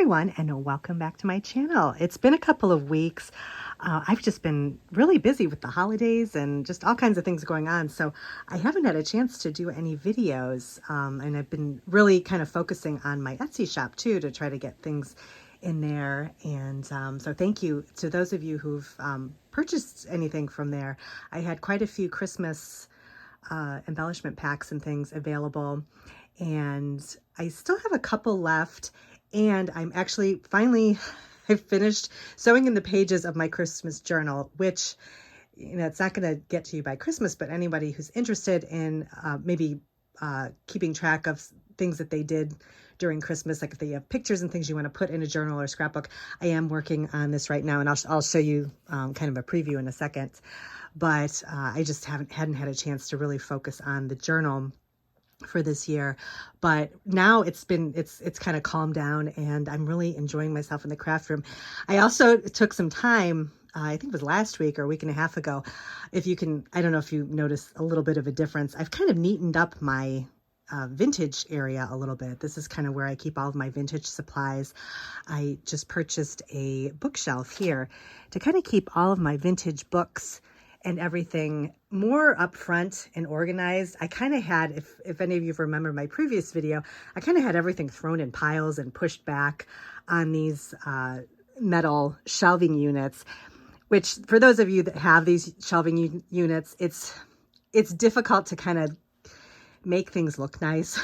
everyone, and welcome back to my channel. It's been a couple of weeks. I've just been really busy with the holidays and just all kinds of things going on, so I haven't had a chance to do any videos, and I've been really kind of focusing on my Etsy shop too to try to get things in there. And so thank you to those of you who've purchased anything from there. I had quite a few Christmas embellishment packs and things available, and I still have a couple left. And I'm actually I've finished sewing in the pages of my Christmas journal, which, you know, it's not going to get to you by Christmas, but anybody who's interested in maybe keeping track of things that they did during Christmas, like if they have pictures and things you want to put in a journal or scrapbook, I am working on this right now, and I'll show you kind of a preview in a second. But I just hadn't had a chance to really focus on the journal for this year. But now it's kind of calmed down, and I'm really enjoying myself in the craft room. I also took some time, I think it was last week or a week and a half ago. I don't know if you noticed a little bit of a difference. I've kind of neatened up my vintage area a little bit. This is kind of where I keep all of my vintage supplies. I just purchased a bookshelf here to kind of keep all of my vintage books and everything more up front and organized. I kind of had, if any of you remember my previous video, I kind of had everything thrown in piles and pushed back on these metal shelving units, which for those of you that have these shelving units, it's difficult to kind of make things look nice.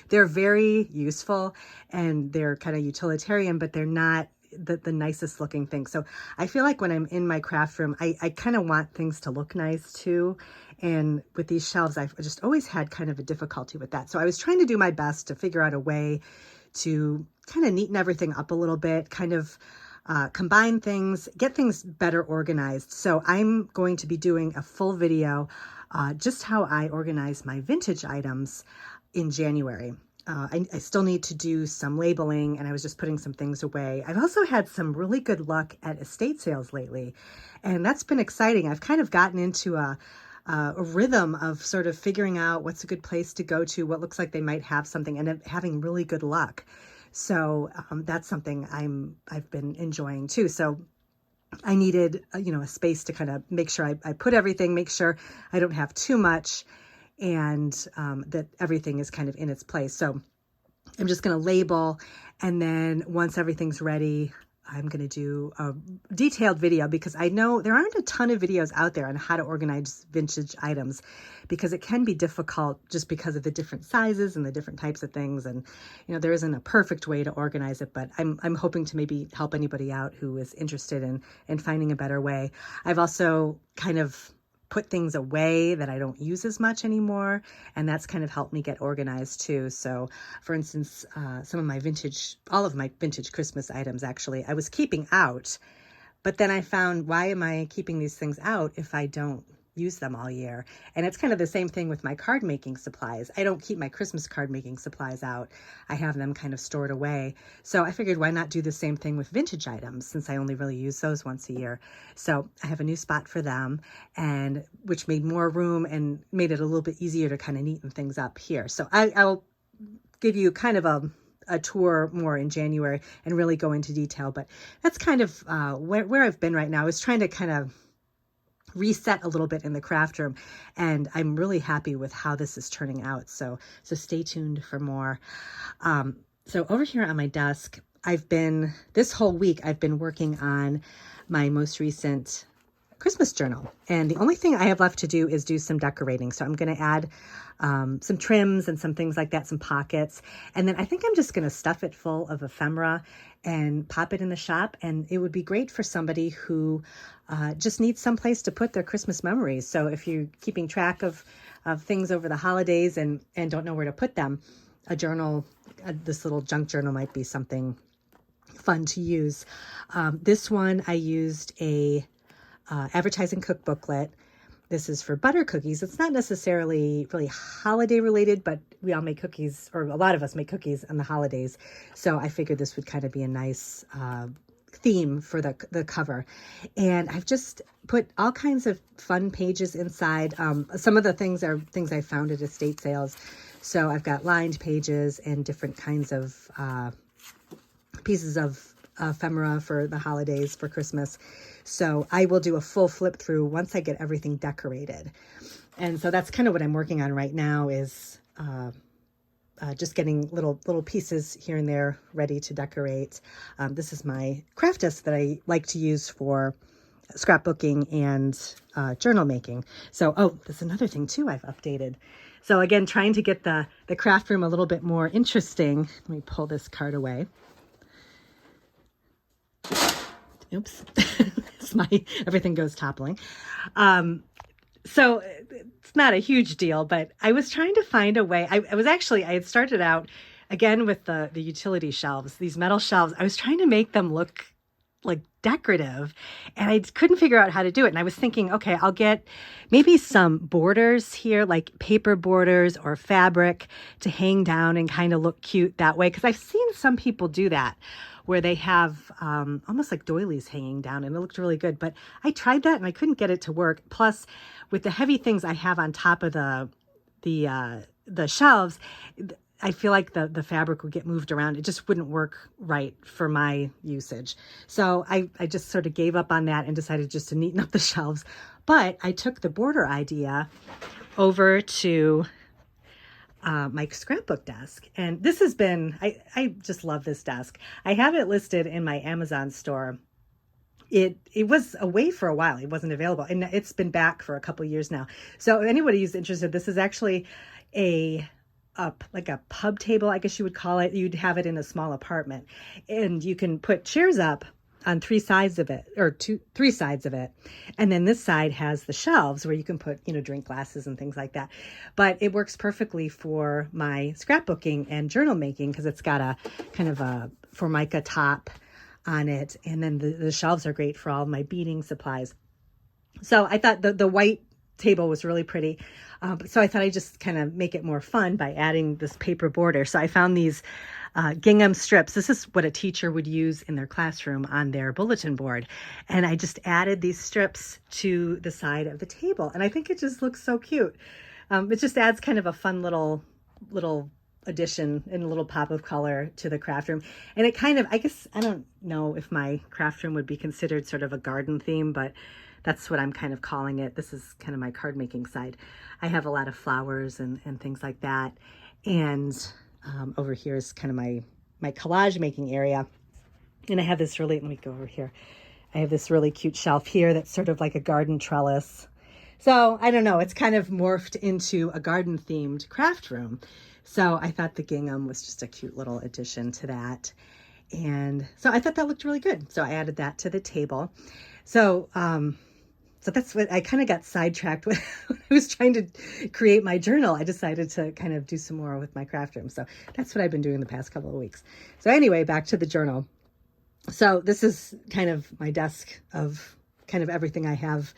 They're very useful and they're kind of utilitarian, but they're not the nicest looking thing. So I feel like when I'm in my craft room, I kind of want things to look nice too. And with these shelves, I've just always had kind of a difficulty with that. So I was trying to do my best to figure out a way to kind of neaten everything up a little bit, kind of combine things, get things better organized. So I'm going to be doing a full video just how I organize my vintage items in January. I still need to do some labeling, and I was just putting some things away. I've also had some really good luck at estate sales lately, and that's been exciting. I've kind of gotten into a rhythm of sort of figuring out what's a good place to go to, what looks like they might have something, and having really good luck. So that's something I've been enjoying too. So I needed a space to kind of make sure I put everything, make sure I don't have too much, and that everything is kind of in its place. So I'm just going to label, and then once everything's ready, I'm going to do a detailed video, because I know there aren't a ton of videos out there on how to organize vintage items, because it can be difficult just because of the different sizes and the different types of things. And, there isn't a perfect way to organize it, but I'm hoping to maybe help anybody out who is interested in finding a better way. I've also kind of put things away that I don't use as much anymore, and that's kind of helped me get organized too. So for instance, all of my vintage Christmas items, actually, I was keeping out, but then I found, why am I keeping these things out if I don't use them all year? And it's kind of the same thing with my card making supplies. I don't keep my Christmas card making supplies out. I have them kind of stored away. So I figured, why not do the same thing with vintage items, since I only really use those once a year. So I have a new spot for them, and which made more room and made it a little bit easier to kind of neaten things up here. So I'll give you kind of a tour more in January and really go into detail, but that's kind of where I've been right now. I was trying to kind of reset a little bit in the craft room, and I'm really happy with how this is turning out. So stay tuned for more. So over here on my desk, this whole week, I've been working on my most recent Christmas journal. And the only thing I have left to do is do some decorating. So I'm going to add some trims and some things like that, some pockets. And then I think I'm just going to stuff it full of ephemera and pop it in the shop. And it would be great for somebody who just needs some place to put their Christmas memories. So if you're keeping track of things over the holidays and don't know where to put them, a journal, this little junk journal might be something fun to use. This one, I used a advertising cookbooklet. This is for butter cookies. It's not necessarily really holiday related, but we all make cookies, or a lot of us make cookies on the holidays. So I figured this would kind of be a nice theme for the cover. And I've just put all kinds of fun pages inside. Some of the things are things I found at estate sales. So I've got lined pages and different kinds of pieces of ephemera for the holidays, for Christmas. So I will do a full flip through once I get everything decorated. And so that's kind of what I'm working on right now, is just getting little pieces here and there ready to decorate. This is my craft desk that I like to use for scrapbooking and journal making. So, oh, there's another thing too I've updated. So again, trying to get the craft room a little bit more interesting. Let me pull this card away. Oops, everything goes toppling. So it's not a huge deal, but I was trying to find a way. I had started out again with the utility shelves, these metal shelves. I was trying to make them look like decorative, and I couldn't figure out how to do it. And I was thinking, okay, I'll get maybe some borders here, like paper borders or fabric to hang down and kind of look cute that way. Because I've seen some people do that, where they have almost like doilies hanging down, and it looked really good. But I tried that and I couldn't get it to work. Plus, with the heavy things I have on top of the shelves, I feel like the fabric would get moved around. It just wouldn't work right for my usage. So I just sort of gave up on that and decided just to neaten up the shelves. But I took the border idea over to my scrapbook desk. And this has been, I just love this desk. I have it listed in my Amazon store. It was away for a while. It wasn't available, and it's been back for a couple years now. So anybody who's interested, this is actually like a pub table, I guess you would call it. You'd have it in a small apartment, and you can put chairs up on three sides of it, or three sides of it. And then this side has the shelves where you can put, drink glasses and things like that. But it works perfectly for my scrapbooking and journal making, because it's got a kind of a Formica top on it. And then the shelves are great for all my beading supplies. So I thought the white table was really pretty. So I thought I'd just kind of make it more fun by adding this paper border. So I found these gingham strips. This is what a teacher would use in their classroom on their bulletin board. And I just added these strips to the side of the table. And I think it just looks so cute. It just adds kind of a fun little addition and a little pop of color to the craft room. And it kind of, I guess, I don't know if my craft room would be considered sort of a garden theme, but that's what I'm kind of calling it. This is kind of my card making side. I have a lot of flowers and things like that. And over here is kind of my collage making area. And I have this let me go over here. I have this really cute shelf here that's sort of like a garden trellis. So I don't know, it's kind of morphed into a garden themed craft room. So I thought the gingham was just a cute little addition to that. And so I thought that looked really good. So I added that to the table. So that's what I kind of got sidetracked when I was trying to create my journal. I decided to kind of do some more with my craft room. So that's what I've been doing the past couple of weeks. So anyway, back to the journal. So this is kind of my desk of kind of everything I have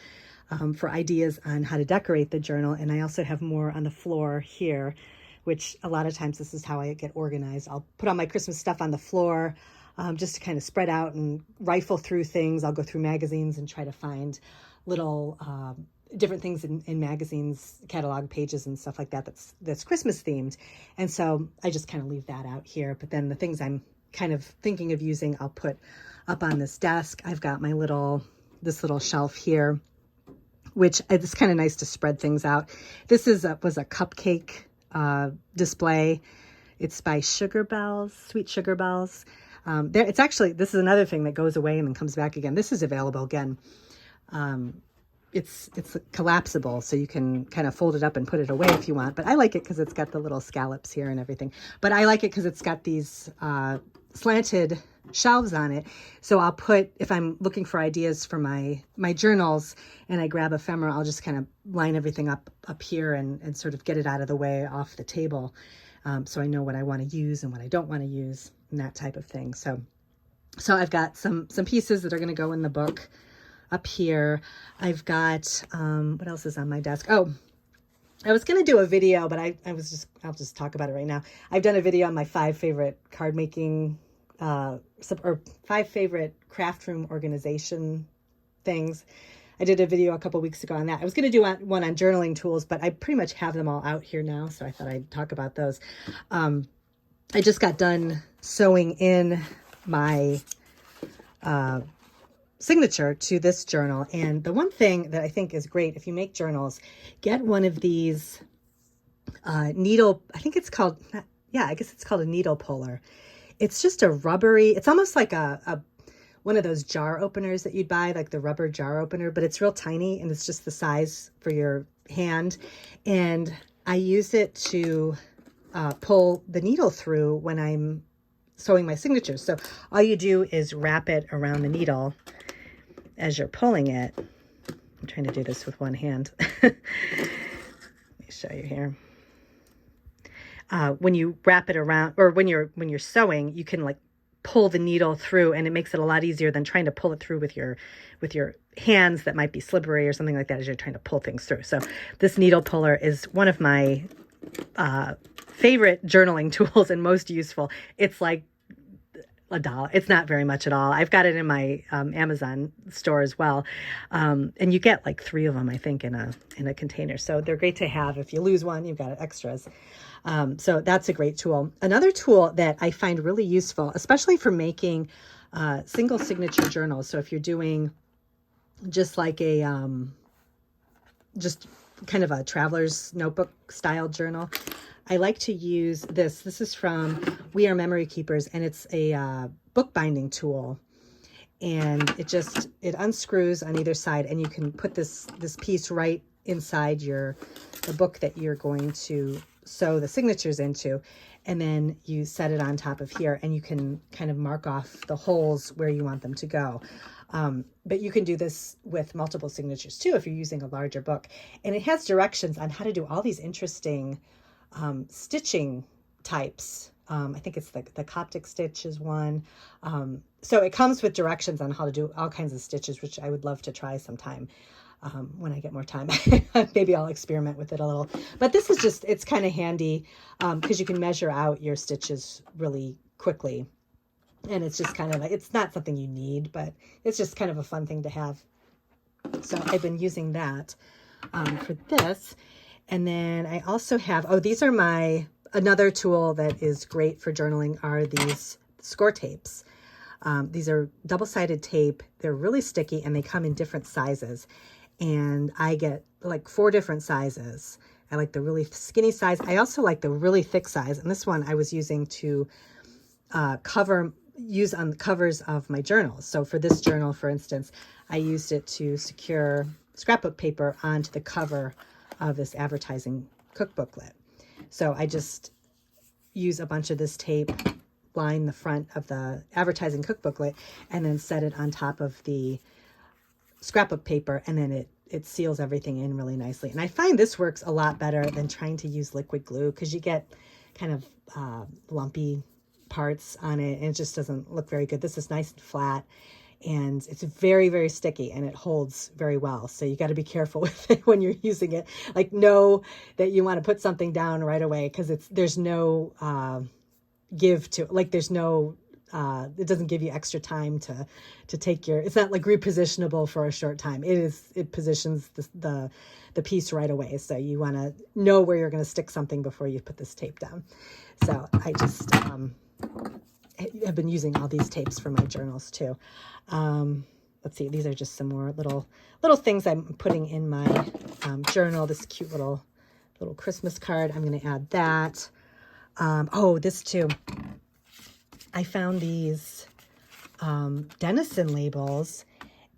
for ideas on how to decorate the journal. And I also have more on the floor here, which a lot of times this is how I get organized. I'll put all my Christmas stuff on the floor just to kind of spread out and rifle through things. I'll go through magazines and try to find little different things in magazines, catalog pages and stuff like that that's Christmas themed. And so I just kind of leave that out here. But then the things I'm kind of thinking of using, I'll put up on this desk. I've got this little shelf here, which it's kind of nice to spread things out. This was a cupcake display. It's by Sugar Bells, Sweet Sugar Bells. This is another thing that goes away and then comes back again. This is available again. It's collapsible, so you can kind of fold it up and put it away if you want. But I like it because it's got the little scallops here and everything. But I like it because it's got these slanted shelves on it. So I'll put, if I'm looking for ideas for my journals and I grab ephemera, I'll just kind of line everything up here and sort of get it out of the way off the table. So I know what I want to use and what I don't want to use and that type of thing. So I've got some pieces that are going to go in the book up here. I've got, what else is on my desk? Oh, I was going to do a video, but I'll just talk about it right now. I've done a video on my 5 favorite card making, or 5 favorite craft room organization things. I did a video a couple weeks ago on that. I was going to do one on journaling tools, but I pretty much have them all out here now. So I thought I'd talk about those. I just got done sewing in my signature to this journal. And the one thing that I think is great, if you make journals, get one of these needle, I think it's called, yeah, I guess it's called a needle puller. It's just a rubbery, it's almost like a one of those jar openers that you'd buy, like the rubber jar opener, but it's real tiny and it's just the size for your hand. And I use it to pull the needle through when I'm sewing my signatures. So all you do is wrap it around the needle as you're pulling it. I'm trying to do this with one hand. Let me show you here. When you wrap it around, or when you're sewing, you can like pull the needle through, and it makes it a lot easier than trying to pull it through with your hands that might be slippery or something like that as you're trying to pull things through. So this needle puller is one of my favorite journaling tools and most useful. It's like $1. It's not very much at all. I've got it in my Amazon store as well. And you get like 3 of them, I think, in a container. So they're great to have. If you lose one, you've got extras. So that's a great tool. Another tool that I find really useful, especially for making single signature journals. So if you're doing just like a, just kind of a traveler's notebook style journal, I like to use this. This is from We Are Memory Keepers, and it's a book binding tool. And it unscrews on either side, and you can put this piece right inside the book that you're going to sew the signatures into. And then you set it on top of here, and you can kind of mark off the holes where you want them to go. But you can do this with multiple signatures too if you're using a larger book. And it has directions on how to do all these interesting stitching types. I think it's the Coptic stitch is one. So it comes with directions on how to do all kinds of stitches, which I would love to try sometime when I get more time. Maybe I'll experiment with it a little. But this is just, it's kind of handy because you can measure out your stitches really quickly. And it's just kind of like, it's not something you need, but it's just kind of a fun thing to have. So I've been using that for this. And then I also have, these are another tool that is great for journaling are these score tapes. These are double-sided tape. They're really sticky, and they come in different sizes. And I get like 4 different sizes. I like the really skinny size. I also like the really thick size. And this one I was using to use on the covers of my journals. So for this journal, for instance, I used it to secure scrapbook paper onto the cover of this advertising cookbooklet. So I just use a bunch of this tape, line the front of the advertising cookbooklet, and then set it on top of the scrapbook paper, and then it seals everything in really nicely. And I find this works a lot better than trying to use liquid glue because you get kind of lumpy parts on it, and it just doesn't look very good. This is nice and flat, and it's very, very sticky, and it holds very well. So you got to be careful with it when you're using it. Like, know that you want to put something down right away because there's no give to, like, there's no it doesn't give you extra time to take it's not like repositionable for a short time. It positions the piece right away. So you want to know where you're going to stick something before you put this tape down. So I just have been using all these tapes for my journals too. Let's see, these are just some more little things I'm putting in my journal. This cute little Christmas card. I'm going to add that. This too. I found these Denison labels,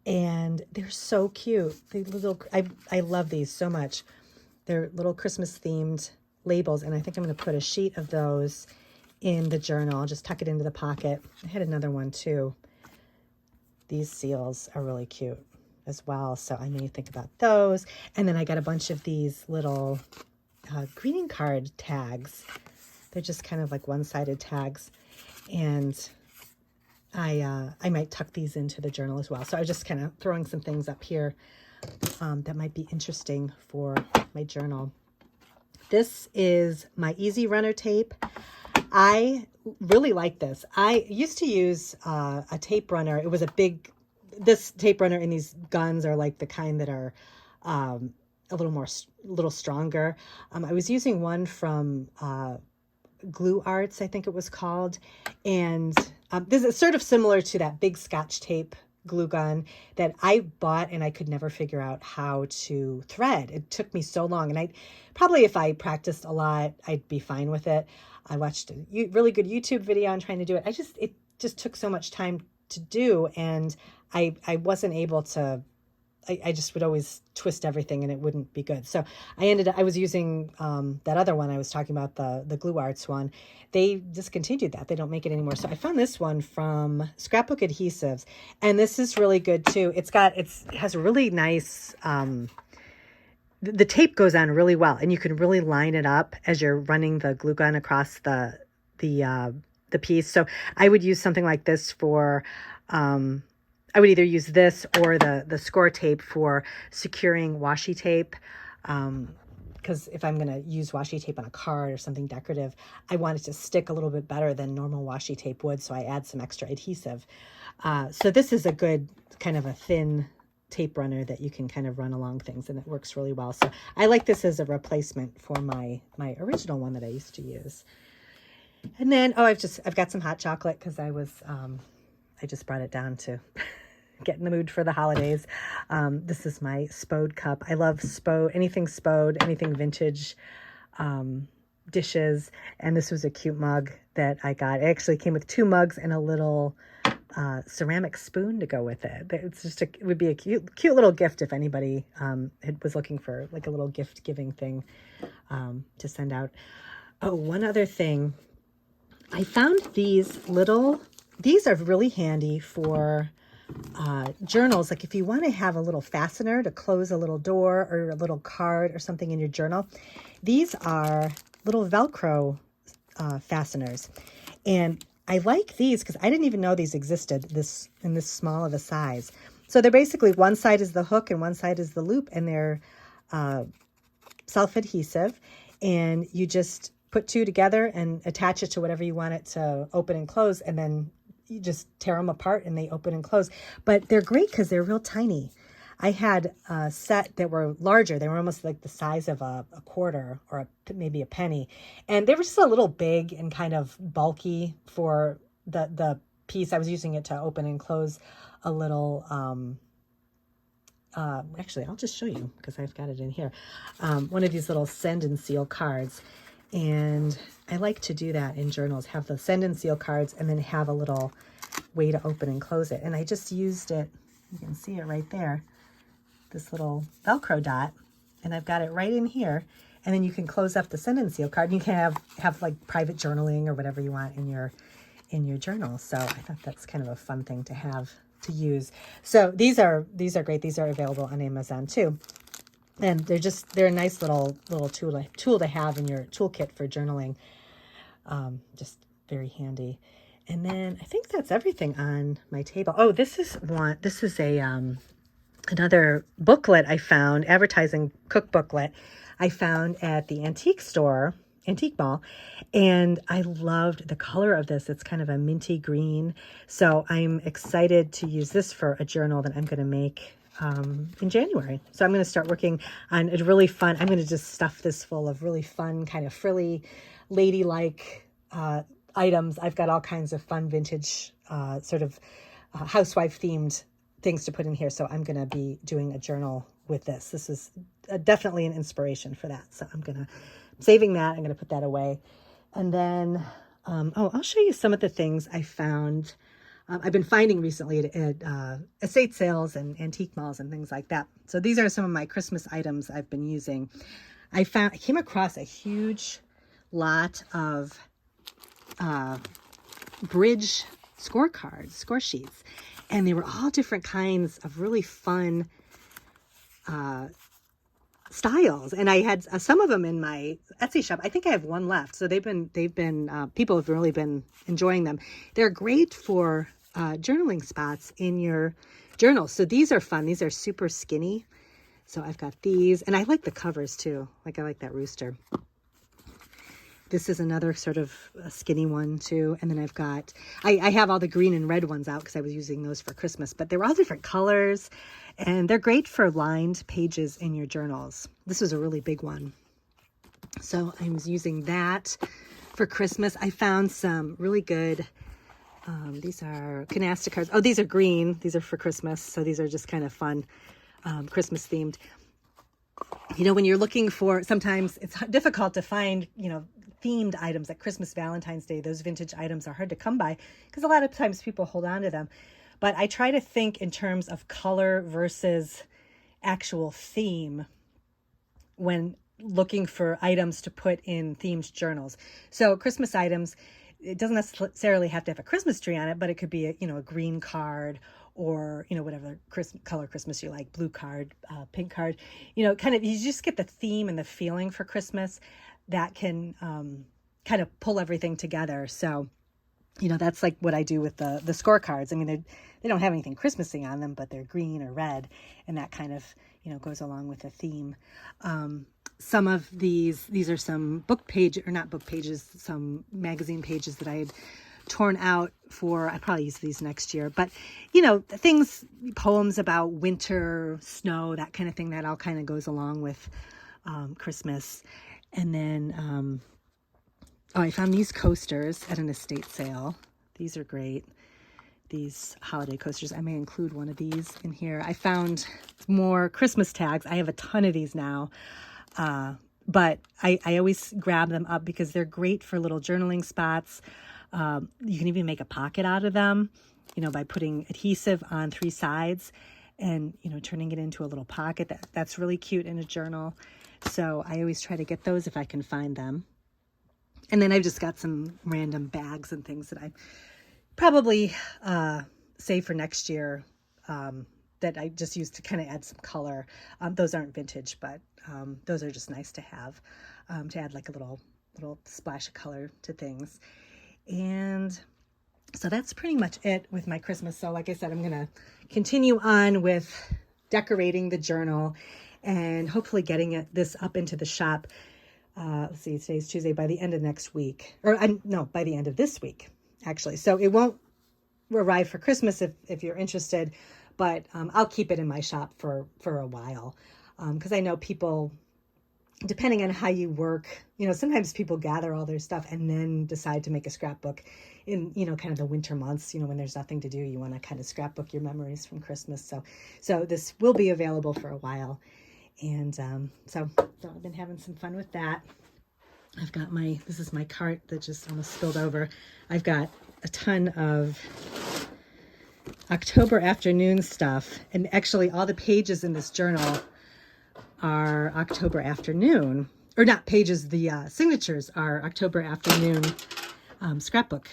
and they're so cute. I love these so much. They're little Christmas themed labels, and I think I'm going to put a sheet of those in the journal. Just tuck it into the pocket. I had another one too. These seals are really cute as well, so I may think about those. And then I got a bunch of these little greeting card tags. They're just kind of like one-sided tags, and I might tuck these into the journal as well. So I was just kind of throwing some things up here that might be interesting for my journal. This is my Easy Runner tape. I really like this. I used to use a tape runner. It was this tape runner in these guns are like the kind that are a little stronger. I was using one from Glue Arts, I think it was called. And this is sort of similar to that big Scotch tape glue gun that I bought, and I could never figure out how to thread. It took me so long, and I probably, if I practiced a lot, I'd be fine with it. I watched a really good YouTube video on trying to do it. It just took so much time to do, and I wasn't able to. I just would always twist everything and it wouldn't be good. So I was using that other one I was talking about, the Glue Arts one. They discontinued that. They don't make it anymore. So I found this one from Scrapbook Adhesives, and this is really good too. It has a really nice, the tape goes on really well, and you can really line it up as you're running the glue gun across the piece. So I would use something like this for, I would either use this or the score tape for securing washi tape. Because if I'm going to use washi tape on a card or something decorative, I want it to stick a little bit better than normal washi tape would. So I add some extra adhesive. So this is a good kind of a thin tape runner that you can kind of run along things, and it works really well. So I like this as a replacement for my original one that I used to use. And then, I've got some hot chocolate because I just brought it down to get in the mood for the holidays. This is my Spode cup. I love anything Spode, anything vintage dishes. And this was a cute mug that I got. It actually came with 2 mugs and a little ceramic spoon to go with it. It would be a cute little gift if anybody was looking for like a little gift giving thing to send out. Oh, one other thing. I found these are really handy for journals. Like if you want to have a little fastener to close a little door or a little card or something in your journal, these are little Velcro fasteners. And I like these because I didn't even know these existed in this small of a size. So they're basically, one side is the hook and one side is the loop, and they're self-adhesive, and you just put 2 together and attach it to whatever you want it to open and close, and then you just tear them apart and they open and close. But they're great because they're real tiny. I had a set that were larger. They were almost like the size of a quarter or maybe a penny. And they were just a little big and kind of bulky for the piece. I was using it to open and close a little, actually, I'll just show you because I've got it in here. One of these little send and seal cards. And I like to do that in journals, have the send and seal cards and then have a little way to open and close it. And I just used it, you can see it right there, this little Velcro dot, and I've got it right in here. And then you can close up the send and seal card, and you can have like private journaling or whatever you want in your journal. So I thought that's kind of a fun thing to have to use. So these are great. These are available on Amazon too. And they're a nice little tool to have in your toolkit for journaling. Just very handy. And then I think that's everything on my table. Oh, this is another booklet I found, advertising cook booklet I found at the antique mall. And I loved the color of this. It's kind of a minty green. So I'm excited to use this for a journal that I'm going to make in January. So I'm going to start working on a really fun, I'm going to just stuff this full of really fun, kind of frilly, ladylike items. I've got all kinds of fun vintage sort of housewife themed things to put in here. So I'm going to be doing a journal with this. This is definitely an inspiration for that. So I'm saving that. I'm going to put that away. And then, I'll show you some of the things I found. I've been finding recently at estate sales and antique malls and things like that. So these are some of my Christmas items I've been using. I came across a huge lot of bridge scorecards, score sheets, and they were all different kinds of really fun styles. And I had some of them in my Etsy shop. I think I have one left. So people have really been enjoying them. They're great for journaling spots in your journal. So these are fun. These are super skinny. So I've got these, and I like the covers too. I like that rooster. This is another sort of skinny one too. And then I have all the green and red ones out because I was using those for Christmas, but they're all different colors and they're great for lined pages in your journals. This was a really big one. So I was using that for Christmas. I found some really good, these are canasta cards. Oh, these are green. These are for Christmas. So these are just kind of fun, Christmas themed. You know, when you're looking for, sometimes it's difficult to find, you know, themed items like Christmas, Valentine's Day. Those vintage items are hard to come by because a lot of times people hold on to them. But I try to think in terms of color versus actual theme when looking for items to put in themed journals. So Christmas items, it doesn't necessarily have to have a Christmas tree on it, but it could be a, you know, a green card, or, you know, whatever color Christmas you like, blue card, pink card, you know, kind of, you just get the theme and the feeling for Christmas that can kind of pull everything together. So, you know, that's like what I do with the scorecards. I mean, they don't have anything Christmassy on them, but they're green or red, and that kind of, you know, goes along with the theme. Some of these are some book page, or not book pages, some magazine pages that I had torn out for, I probably use these next year, but you know, things, poems about winter, snow, that kind of thing, that all kind of goes along with Christmas. And then, oh, I found these coasters at an estate sale. These are great. These holiday coasters. I may include one of these in here. I found more Christmas tags. I have a ton of these now. But I always grab them up because they're great for little journaling spots. You can even make a pocket out of them, you know, by putting adhesive on 3 sides and, you know, turning it into a little pocket. That's really cute in a journal. So I always try to get those if I can find them. And then I've just got some random bags and things that I probably save for next year, that I just use to kind of add some color. Those aren't vintage, but those are just nice to have, to add like a little splash of color to things. And so that's pretty much it with my Christmas. So like I said, I'm going to continue on with decorating the journal and hopefully getting this up into the shop. Let's see, today's Tuesday, by the end of next week, or no, by the end of this week, actually. So it won't arrive for Christmas if you're interested, but I'll keep it in my shop for a while. Because I know people, depending on how you work, you know, sometimes people gather all their stuff and then decide to make a scrapbook in, you know, kind of the winter months, you know, when there's nothing to do, you want to kind of scrapbook your memories from Christmas. So this will be available for a while. And so I've been having some fun with that. I've got this is my cart that just almost spilled over. I've got a ton of October afternoon stuff. And actually all the pages in this journal are October afternoon, or not pages, the signatures are October afternoon scrapbook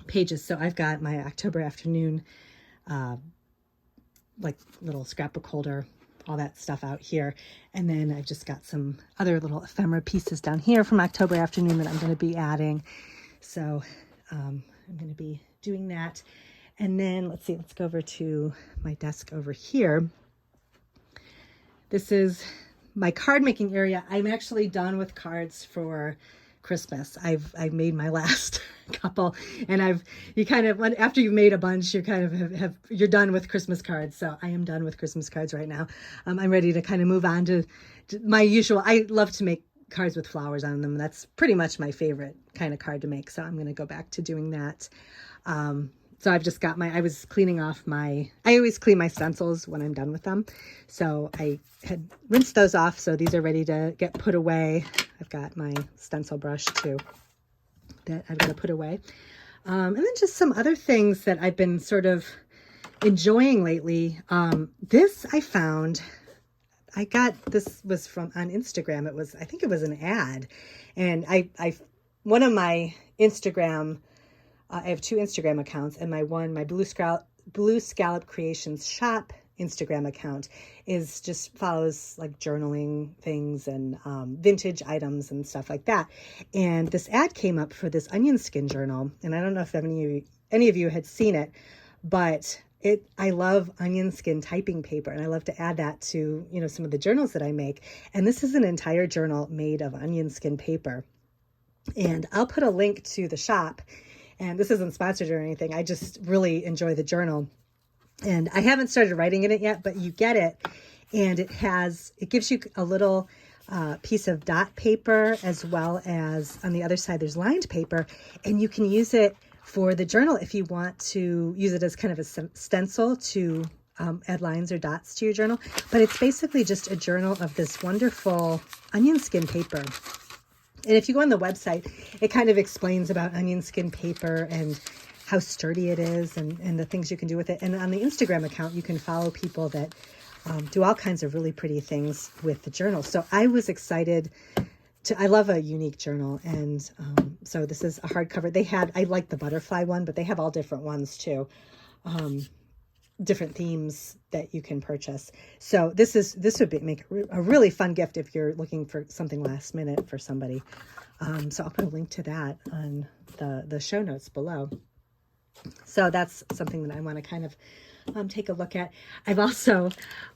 pages. So I've got my October afternoon like little scrapbook holder, all that stuff out here. And then I've just got some other little ephemera pieces down here from October afternoon that I'm going to be adding. So I'm going to be doing that. And then let's go over to my desk over here. This is my card making area. I'm actually done with cards for Christmas. I've made my last couple, and you kind of, after you've made a bunch, you're kind of you're done with Christmas cards. So I am done with Christmas cards right now. I'm ready to kind of move on to my usual. I love to make cards with flowers on them. That's pretty much my favorite kind of card to make. So I'm going to go back to doing that. So I've just got I was cleaning off I always clean my stencils when I'm done with them. So I had rinsed those off. So these are ready to get put away. I've got my stencil brush too that I've got to put away. And then just some other things that I've been sort of enjoying lately. This I found, this was on Instagram. I think it was an ad. And one of my Instagram, I have 2 Instagram accounts, and my Blue Scallop Creations shop Instagram account just follows like journaling things and vintage items and stuff like that. And this ad came up for this onion skin journal, and I don't know if any of you had seen it, but I love onion skin typing paper, and I love to add that to, you know, some of the journals that I make. And this is an entire journal made of onion skin paper, and I'll put a link to the shop. And this isn't sponsored or anything. I just really enjoy the journal. And I haven't started writing in it yet, but you get it. And it gives you a little piece of dot paper, as well as on the other side there's lined paper, and you can use it for the journal if you want to use it as kind of a stencil to add lines or dots to your journal. But it's basically just a journal of this wonderful onion skin paper. And if you go on the website, it kind of explains about onion skin paper and how sturdy it is and the things you can do with it. And on the Instagram account, you can follow people that do all kinds of really pretty things with the journal. So I was excited I love a unique journal. And so this is a hardcover. I like the butterfly one, but they have all different ones too. Different themes that you can purchase. So this would make a really fun gift if you're looking for something last minute for somebody. So I'll put a link to that on the show notes below. So that's something that I want to kind of take a look at. I've also,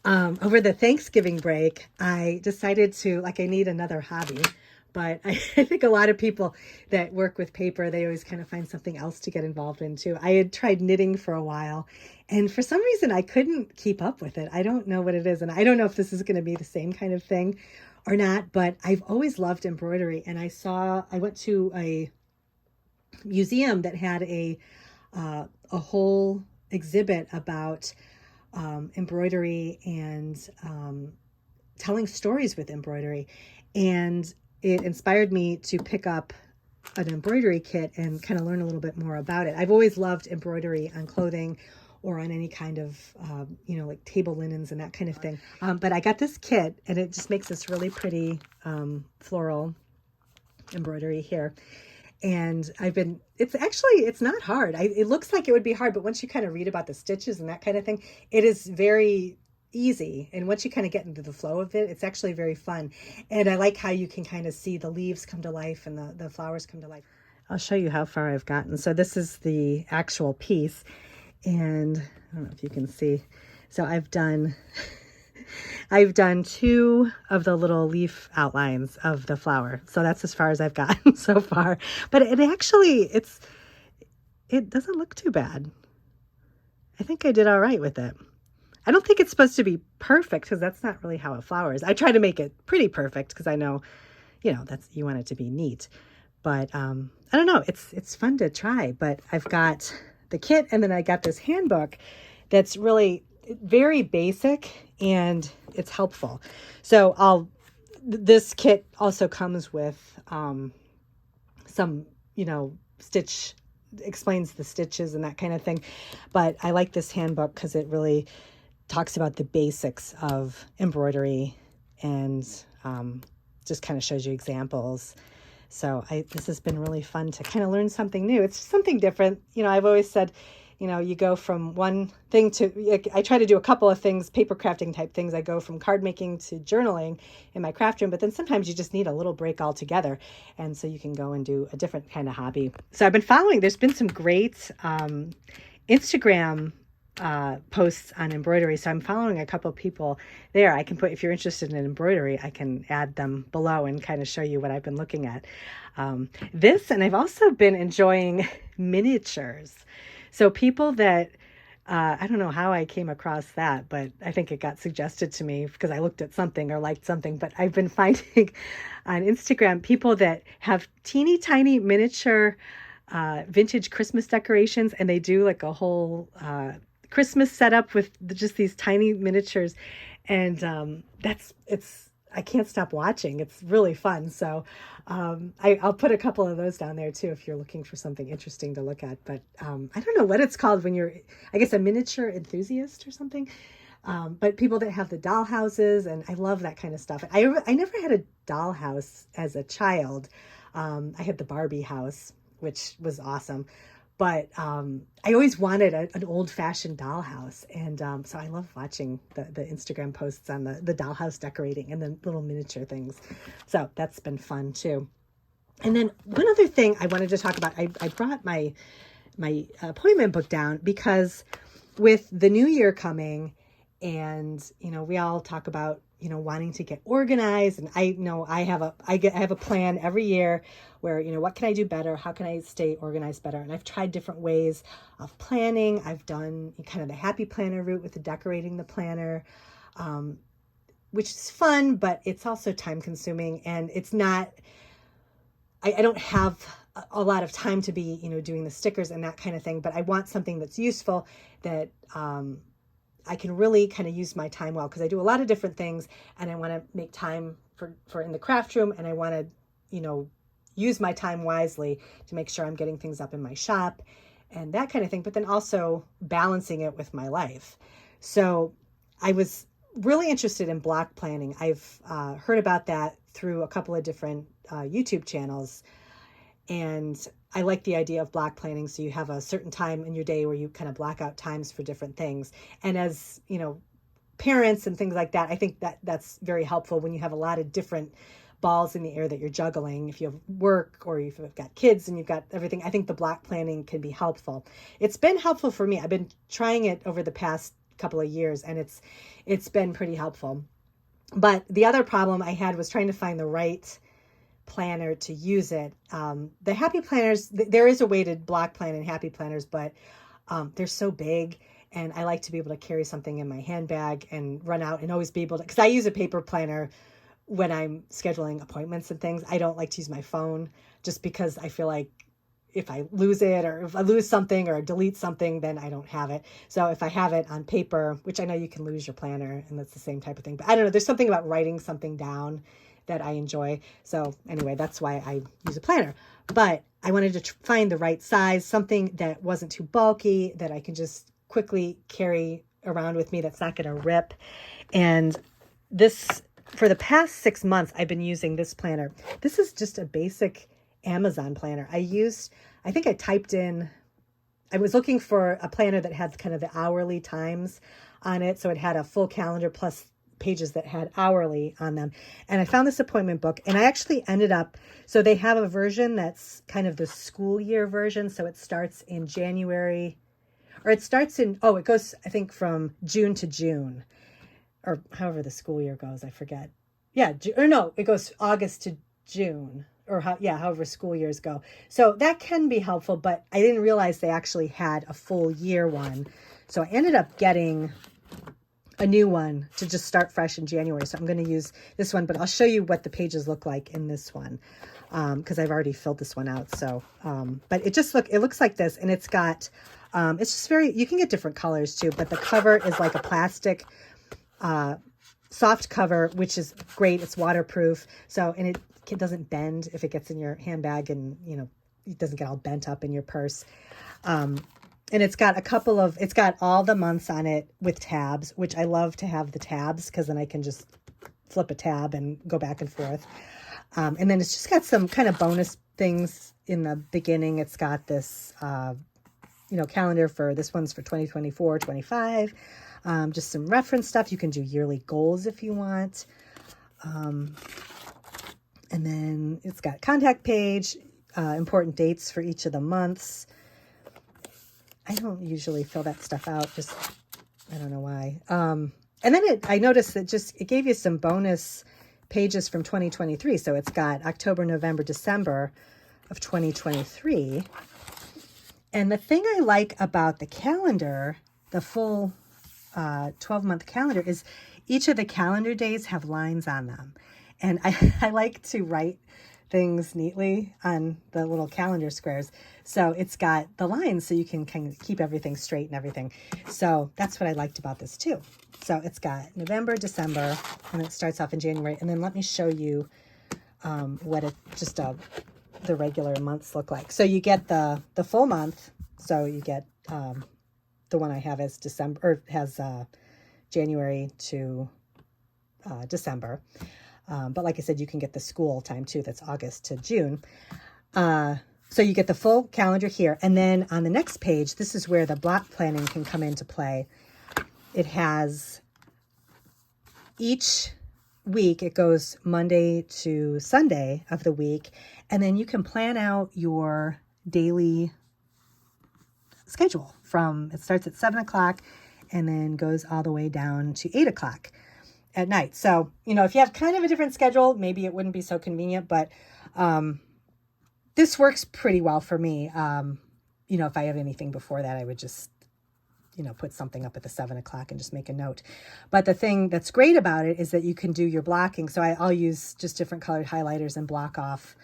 over the Thanksgiving break, I decided I need another hobby. But I think a lot of people that work with paper, they always kind of find something else to get involved in too. I had tried knitting for a while, and for some reason I couldn't keep up with it. I don't know what it is, and I don't know if this is going to be the same kind of thing or not, but I've always loved embroidery. And I went to a museum that had a whole exhibit about embroidery and telling stories with embroidery. And it inspired me to pick up an embroidery kit and kind of learn a little bit more about it. I've always loved embroidery on clothing or on any kind of, like table linens and that kind of thing. But I got this kit, and it just makes this really pretty floral embroidery here. And it's not hard. It looks like it would be hard, but once you kind of read about the stitches and that kind of thing, it is very easy. And once you kind of get into the flow of it, it's actually very fun. And I like how you can kind of see the leaves come to life and the flowers come to life. I'll show you how far I've gotten. So this is the actual piece. And I don't know if you can see. So I've done 2 of the little leaf outlines of the flower. So that's as far as I've gotten so far. But it doesn't look too bad. I think I did all right with it. I don't think it's supposed to be perfect, because that's not really how a flower is. I try to make it pretty perfect because I know, you want it to be neat. But I don't know. It's fun to try. But I've got the kit, and then I got this handbook that's really very basic and it's helpful. So this kit also comes with some, stitch, explains the stitches and that kind of thing. But I like this handbook because it really talks about the basics of embroidery and just kind of shows you examples. So this has been really fun to kind of learn something new. It's something different. I've always said, you go from one thing to, I try to do a couple of things, paper crafting type things. I go from card making to journaling in my craft room, but then sometimes you just need a little break altogether. And so you can go and do a different kind of hobby. So I've been there's been some great Instagram posts on embroidery. So I'm following a couple of people there. I can put, if you're interested in embroidery, I can add them below and kind of show you what I've been looking at. And I've also been enjoying miniatures. So people that, I don't know how I came across that, but I think it got suggested to me because I looked at something or liked something. But I've been finding on Instagram people that have teeny tiny miniature vintage Christmas decorations, and they do like a whole Christmas setup with just these tiny miniatures. And I can't stop watching. It's really fun. So I'll put a couple of those down there too if you're looking for something interesting to look at. But I don't know what it's called when you're, I guess, a miniature enthusiast or something. But people that have the doll houses, and I love that kind of stuff. I never had a doll house as a child. I had the Barbie house, which was awesome. But I always wanted an old-fashioned dollhouse. And so I love watching the Instagram posts on the dollhouse decorating and the little miniature things. So that's been fun, too. And then one other thing I wanted to talk about, I brought my appointment book down because with the new year coming, and, we all talk about, wanting to get organized. And I know I have a plan every year where, what can I do better? How can I stay organized better? And I've tried different ways of planning. I've done kind of the happy planner route with the decorating the planner. which is fun, but it's also time consuming, and it's not, I don't have a lot of time to be, doing the stickers and that kind of thing, but I want something that's useful, that I can really kind of use my time well, because I do a lot of different things, and I want to make time for in the craft room, and I want to, use my time wisely to make sure I'm getting things up in my shop and that kind of thing, but then also balancing it with my life. So I was really interested in block planning. I've heard about that through a couple of different YouTube channels, and I like the idea of block planning. So you have a certain time in your day where you kind of block out times for different things. And as, parents and things like that, I think that that's very helpful when you have a lot of different balls in the air that you're juggling. If you have work or if you've got kids and you've got everything, I think the block planning can be helpful. It's been helpful for me. I've been trying it over the past couple of years, and it's been pretty helpful. But the other problem I had was trying to find the right planner to use it. The happy planners, there is a way to block plan in happy planners, but they're so big, and I like to be able to carry something in my handbag and run out and always be able to, because I use a paper planner when I'm scheduling appointments and things. I don't like to use my phone, just because I feel like if I lose it, or if I lose something or delete something, then I don't have it. So if I have it on paper, which I know you can lose your planner, and that's the same type of thing, but I don't know, there's something about writing something down that I enjoy. So anyway, that's why I use a planner. But I wanted to find the right size, something that wasn't too bulky, that I can just quickly carry around with me, that's not going to rip. And this, for the past 6 months, I've been using this planner. This is just a basic Amazon planner. I think I typed in, I was looking for a planner that had kind of the hourly times on it. So it had a full calendar plus pages that had hourly on them. And I found this appointment book, and I actually ended up, so they have a version that's kind of the school year version. So it starts in January, or it starts in, it goes, I think, from June to June, or however the school year goes, I forget. Yeah, it goes August to June, or however school years go. So that can be helpful, but I didn't realize they actually had a full year one. So I ended up getting a new one to just start fresh in January. So I'm going to use this one, but I'll show you what the pages look like in this one, because I've already filled this one out. So, but it looks like this, and it's got, it's just you can get different colors too, but the cover is like a plastic, soft cover, which is great. It's waterproof. So, and it doesn't bend if it gets in your handbag, and, it doesn't get all bent up in your purse. And it's got it's got all the months on it with tabs, which I love to have the tabs, because then I can just flip a tab and go back and forth. And then it's just got some kind of bonus things in the beginning. It's got this, calendar for, this one's for 2024, 25. Just some reference stuff. You can do yearly goals if you want. And then it's got contact page, important dates for each of the months. I don't usually fill that stuff out. I don't know why. And then I noticed that it gave you some bonus pages from 2023. So it's got October, November, December of 2023. And the thing I like about the calendar, the full 12-month calendar, is each of the calendar days have lines on them. And I like to write things neatly on the little calendar squares. So it's got the lines, so you can kind of keep everything straight and everything. So that's what I liked about this too. So it's got November, December, and it starts off in January. And then let me show you what the regular months look like. So you get the full month. So you get the one I have as December, or has January to December. But like I said, you can get the school time too. That's August to June. So you get the full calendar here. And then on the next page, this is where the block planning can come into play. It has each week, it goes Monday to Sunday of the week. And then you can plan out your daily schedule it starts at 7 o'clock and then goes all the way down to 8 o'clock at night. So, if you have kind of a different schedule, maybe it wouldn't be so convenient, but this works pretty well for me. If I have anything before that, I would just you know, put something up at the 7 o'clock and just make a note. But the thing that's great about it is that you can do your blocking. So I'll use just different colored highlighters and block off,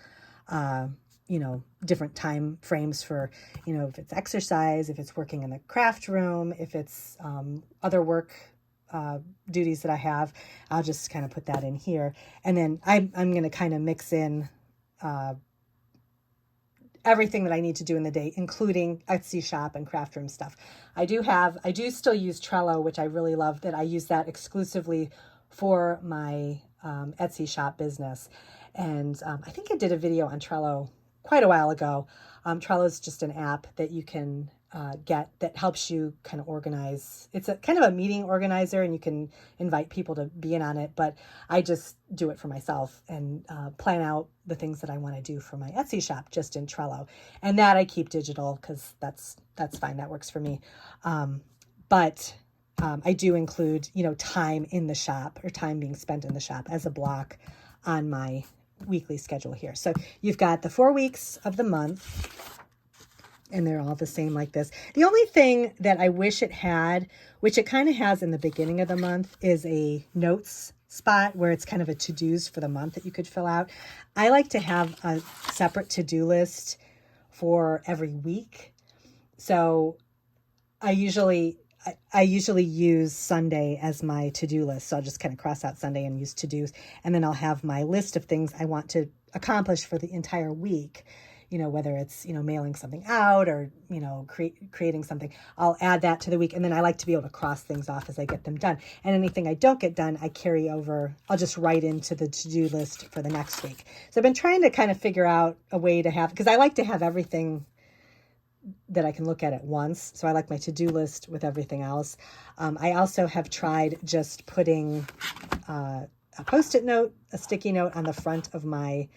you know, different time frames for, you know, if it's exercise, if it's working in the craft room, if it's other work duties that I have. I'll just kind of put that in here. And then I'm going to kind of mix in everything that I need to do in the day, including Etsy shop and craft room stuff. I do still use Trello, which I really love, that I use that exclusively for my Etsy shop business. And I think I did a video on Trello quite a while ago. Trello is just an app that you can get that helps you kind of organize. It's a kind of a meeting organizer, and you can invite people to be in on it, but I just do it for myself and plan out the things that I want to do for my Etsy shop just in Trello. And that I keep digital because that's fine. That works for me. But I do include, you know, time in the shop or time being spent in the shop as a block on my weekly schedule here. So you've got the 4 weeks of the month, and they're all the same like this. The only thing that I wish it had, which it kind of has in the beginning of the month, is a notes spot where it's kind of a to-dos for the month that you could fill out. I like to have a separate to-do list for every week. So I usually use Sunday as my to-do list. So I'll just kind of cross out Sunday and use to-dos. And then I'll have my list of things I want to accomplish for the entire week. You know, whether it's, you know, mailing something out or, you know, creating something, I'll add that to the week. And then I like to be able to cross things off as I get them done. And anything I don't get done, I carry over. I'll just write into the to-do list for the next week. So I've been trying to kind of figure out a way to have, because I like to have everything that I can look at once. So I like my to-do list with everything else. I also have tried just putting a Post-it note, a sticky note on the front of my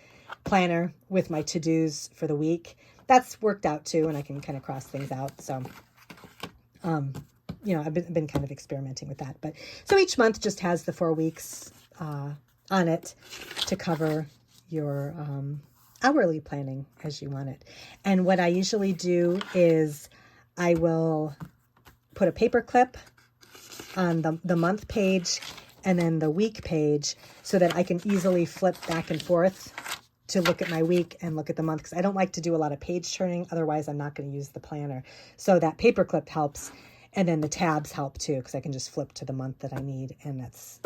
planner with my to-dos for the week. That's worked out too, and I can kind of cross things out. So, you know, I've been kind of experimenting with that. But so each month just has the 4 weeks on it to cover your hourly planning as you want it. And what I usually do is I will put a paper clip on the month page and then the week page so that I can easily flip back and forth to look at my week and look at the month, because I don't like to do a lot of page turning. Otherwise, I'm not going to use the planner. So that paper clip helps. And then the tabs help too, because I can just flip to the month that I need. And that's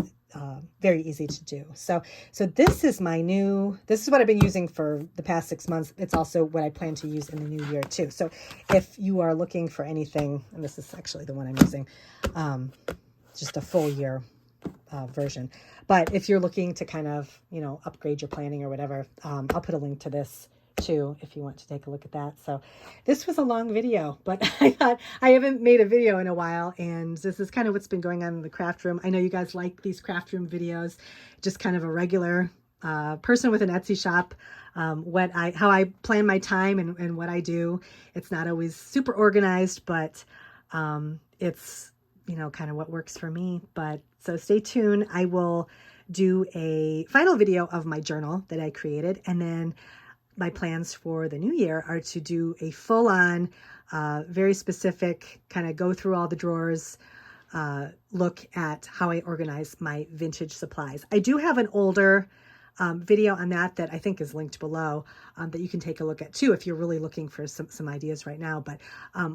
very easy to do. So this is what I've been using for the past 6 months. It's also what I plan to use in the new year too. So if you are looking for anything, and this is actually the one I'm using, just a full year version. But if you're looking to kind of, you know, upgrade your planning or whatever, I'll put a link to this too if you want to take a look at that. So this was a long video, but I thought I haven't made a video in a while, and this is kind of what's been going on in the craft room. I know you guys like these craft room videos, just kind of a regular person with an Etsy shop, how I plan my time and what I do. It's not always super organized, but it's, you know, kind of what works for me. But so stay tuned. I will do a final video of my journal that I created. And then my plans for the new year are to do a full-on, very specific, kind of go through all the drawers, look at how I organize my vintage supplies. I do have an older video on that I think is linked below, that you can take a look at too if you're really looking for some ideas right now. But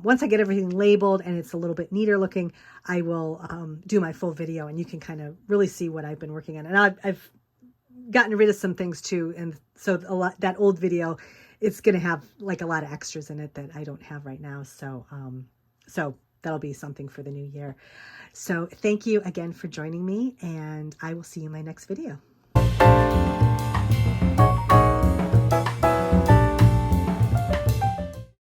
once I get everything labeled and it's a little bit neater looking, I will do my full video, and you can kind of really see what I've been working on. And I've gotten rid of some things too, and so that old video, it's going to have like a lot of extras in it that I don't have right now. So that'll be something for the new year. So thank you again for joining me, and I will see you in my next video.